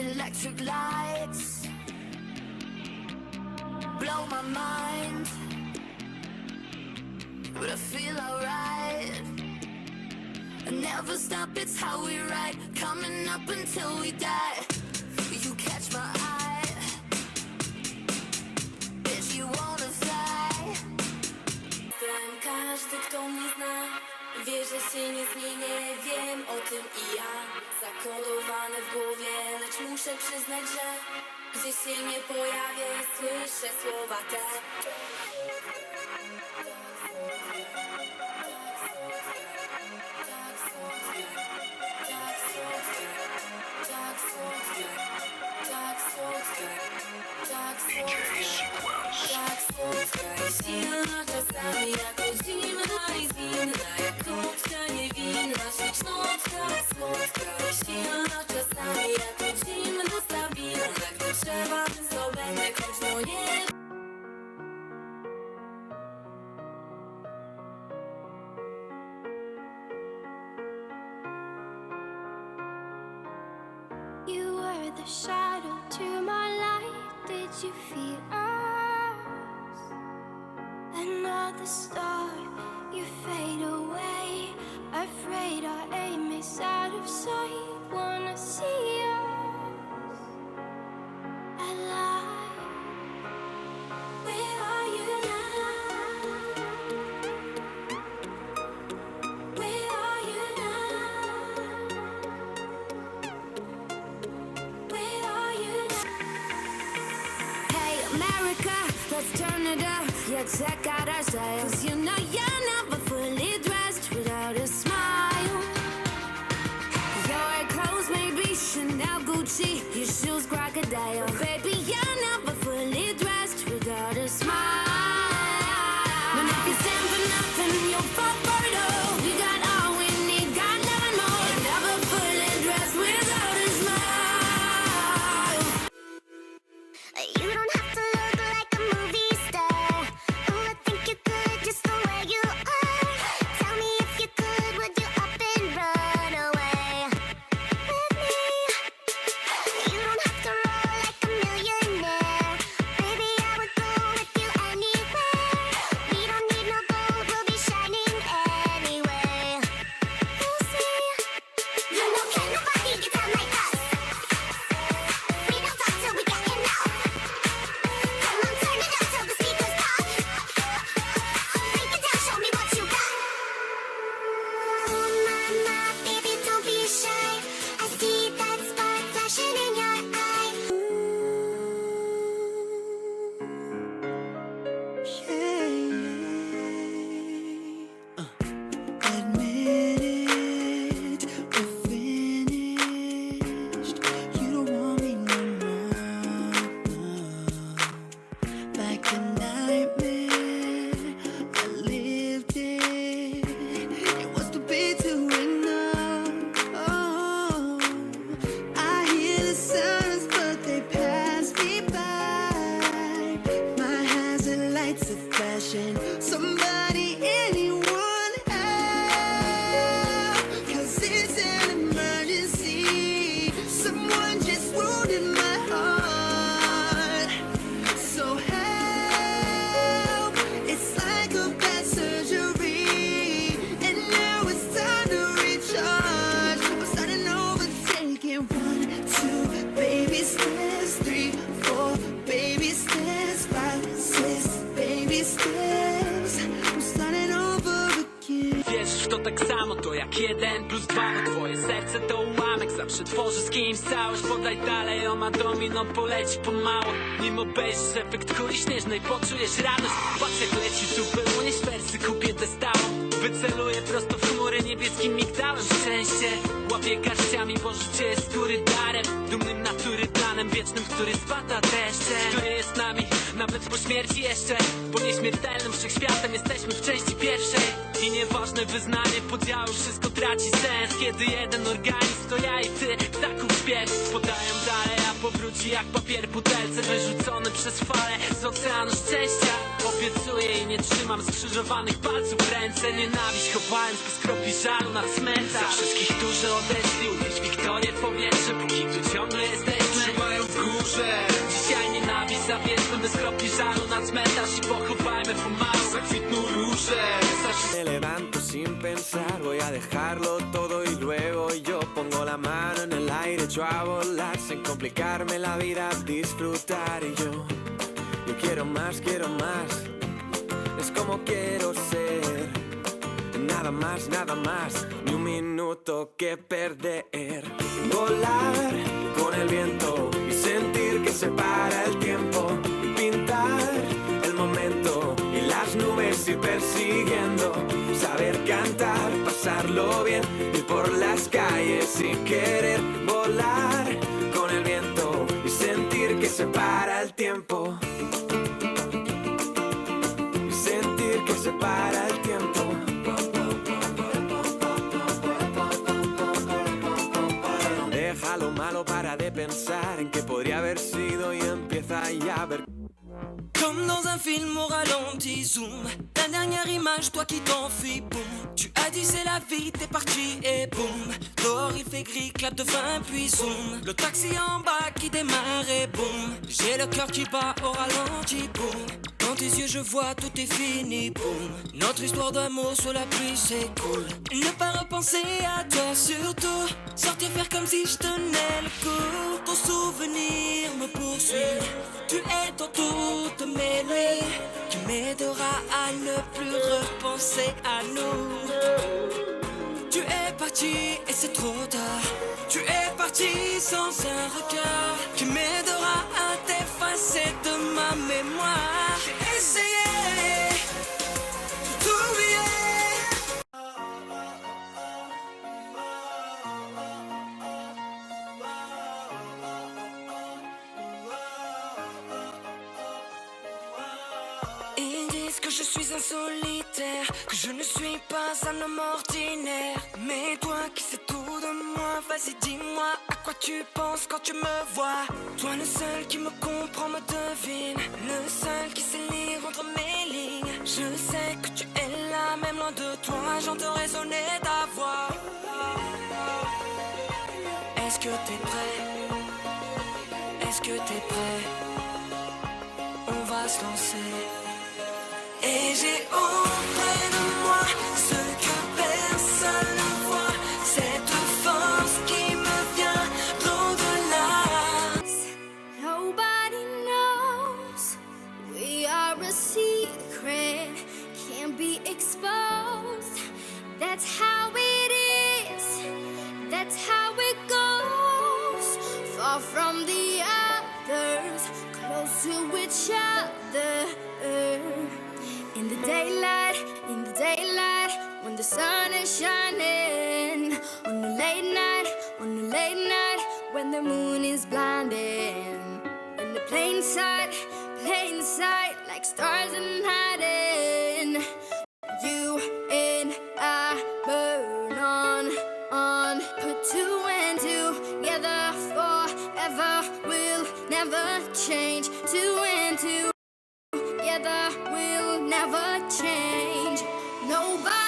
Electric lights blow my mind, but I feel alright. I never stop, it's how we ride, coming up until we die. You catch my eye, bitch, you wanna fly. Każdy, kto mnie zna, wie, że się nie zmienię. Wiem o tym i ja, zakodowane w głowie. Lecz muszę przyznać, że gdzie się nie pojawię, słyszę słowa te. DJ Sequence. Tak słodka i silna, czasami jako zimna i zwinna, jak krótka niewinna, ślicznotka. Słodka i silna, czasami jako zimna, stabilna, gdy trzeba, zdobędę choć no nie. You were the shadow to my light. Did you feel us? Another star, you fade away. Afraid our aim is out of sight. Wanna see us alive. Where are you now? Where are you now? Where are you now? Hey America, let's turn it up. Yeah, check out our style. 'Cause you know you're never fully dressed without a smile. Your clothes may be Chanel, Gucci, your shoes crocodile. But baby, you're never fully dressed without a smile. And if you stand for nothing, you'll fall for it all. We got all we need, got nothing more. You're never fully dressed without a smile. You don't have to look like a movie star. Oh, I think you're good just the way you are. Tell me if you could, would you up and run away with me? You don't have to roll like a millionaire. Baby, I would go with you anywhere. We don't need no gold, we'll be shining anyway. You'll see. You know, can't nobody get down like us. We don't talk till we get enough. Come on, turn it up till the speakers pop. Break it down, show me what you got. Oh my, baby, don't be shy. I see that spark flashing in your eye. Admit it, we're finished. You don't want me no more. Like a nightmare, I lived it. It was too big to ignore. Oh, I hear the sounds, but they pass me by. My hazard lights are flashing. Somebody, anyone help? 'Cause it's an emergency. Someone just wounded my heart. So help. It's like a bad surgery. And now it's time to recharge. I'm starting over, taking 1, 2 baby steps, 3, 4 baby steps, 5, 6 baby steps. I'm starting over again. Wierzysz w to tak samo, to jak 1 + 2, no twoje serce to ułamek. Zawsze tworzy z kimś całość, podaj dalej, oma domino poleci pomału. Nim obejrzysz efekt kuli śnieżnej, poczujesz radość. Patrz jak leci tu, pełnisz wersy, kupię tę stałą. Wyceluję prosto w chmury niebieskim migdałem. Szczęście łapie garściami, bo życie jest skóry darem. Dumnym natury planem wiecznym, który spada deszcze. Który jest nami, nawet po śmierci jeszcze. Bo nieśmiertelnym wszechświatem jesteśmy w części pierwszej. I nieważne wyznanie, podziału, wszystko traci sens. Kiedy jeden organizm to ja i ty, zakup śpiew. Podają dalej, a powróci jak papier butelce. Wyrzucony przez fale z oceanu szczęścia. Obiecuję i nie trzymam skrzyżowanych palców w ręce. Nienawiść chowając bez kropli żalu na cmentarz. Za wszystkich, którzy odeszli, unieś wiktorię w powietrze. Póki tu ciągle jesteśmy, żaru na cmentarz i pochowajmy pomału. Zakwitną róże. Me levanto sin pensar, voy a dejarlo todo y luego yo pongo la mano en el aire, echo a volar sin complicarme la vida, disfrutar y yo quiero más, es como quiero ser, nada más, ni un minuto que perder, volar con el viento y sentir que se para el tiempo y pintar el momento y las nubes ir persiguiendo, saber cantar, pasarlo bien, ir por las calles sin querer, volar con el viento y sentir que se para el tiempo y sentir que se para el tiempo. Deja lo malo para de pensar en que podría haber sido y empieza ya a ver. Comme dans un film au ralenti, zoom. La dernière image, toi qui t'en fais, boum. Tu as dit c'est la vie, t'es parti et boum. Dehors il fait gris, clap de fin puis zoom. Le taxi en bas qui démarre et boum. J'ai le cœur qui bat au ralenti, boum. Dans tes yeux je vois tout est fini, boum. Notre histoire d'amour sous la pluie c'est cool. Ne pas repenser à toi surtout. Sortir faire comme si je tenais le coup. Ton souvenir me poursuit. Tu es dans toutes mes nuits, qui m'aidera à ne plus repenser à nous. Tu es parti et c'est trop tard. Tu es parti sans un regard qui m'aidera à t'effacer de ma mémoire. J'ai essayé de t'oublier. Ils disent que je suis un solitaire, que je ne suis pas un homme ordinaire. Mais toi qui sais tout de moi, vas-y dis-moi à quoi tu penses quand tu me vois. Toi le seul qui me comprend, me devine, le seul qui sait lire entre mes lignes. Je sais que tu es là, même loin de toi, j'entends résonner ta voix. Est-ce que t'es prêt? Est-ce que t'es prêt? On va se lancer. Et j'ai auprès de moi ce que personne ne voit, cette force qui me vient d'au-delà. Nobody knows we are a secret, can't be exposed. That's how it is, that's how it goes. Far from the others, close to each other. In the daylight, when the sun is shining. On a late night, when the moon is blinding. In the plain sight, like stars in hiding. You and I burn on. Put two and two together forever. We'll never change. Two and two together we'll never change. Nobody